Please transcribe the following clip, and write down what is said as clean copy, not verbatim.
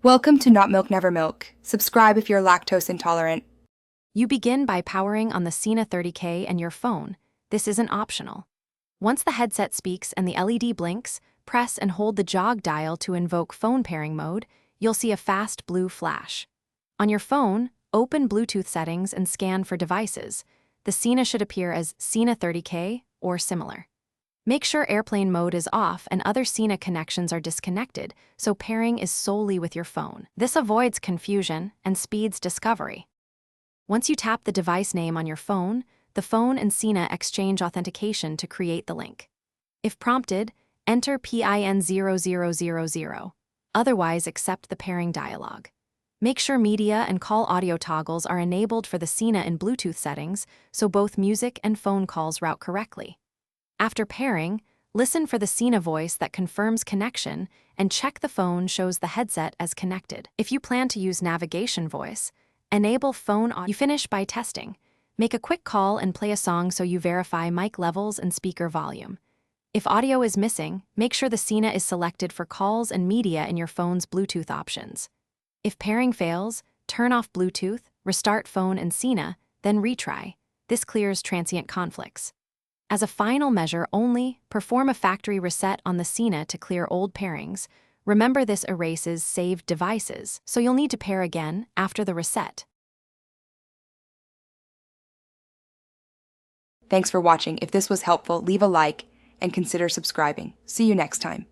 Welcome to Not Milk Never Milk. Subscribe if you're lactose intolerant. You begin by powering on the Sena 30k and your phone. This isn't optional. Once the headset speaks and the LED blinks, press and hold the jog dial to invoke phone pairing mode. You'll see a fast blue flash. On your phone, open Bluetooth settings and scan for devices. The Sena should appear as Sena 30k or similar. Make sure airplane mode is off and other Sena connections are disconnected, so pairing is solely with your phone. This avoids confusion and speeds discovery. Once you tap the device name on your phone, the phone and Sena exchange authentication to create the link. If prompted, enter PIN0000. Otherwise, accept the pairing dialog. Make sure media and call audio toggles are enabled for the Sena in Bluetooth settings, so both music and phone calls route correctly. After pairing, listen for the Sena voice that confirms connection and check the phone shows the headset as connected. If you plan to use navigation voice, enable phone audio. You finish by testing. Make a quick call and play a song so you verify mic levels and speaker volume. If audio is missing, make sure the Sena is selected for calls and media in your phone's Bluetooth options. If pairing fails, turn off Bluetooth, restart phone and Sena, then retry. This clears transient conflicts. As a final measure only, perform a factory reset on the Sena to clear old pairings. Remember, this erases saved devices, so you'll need to pair again after the reset. Thanks for watching. If this was helpful, leave a like and consider subscribing. See you next time.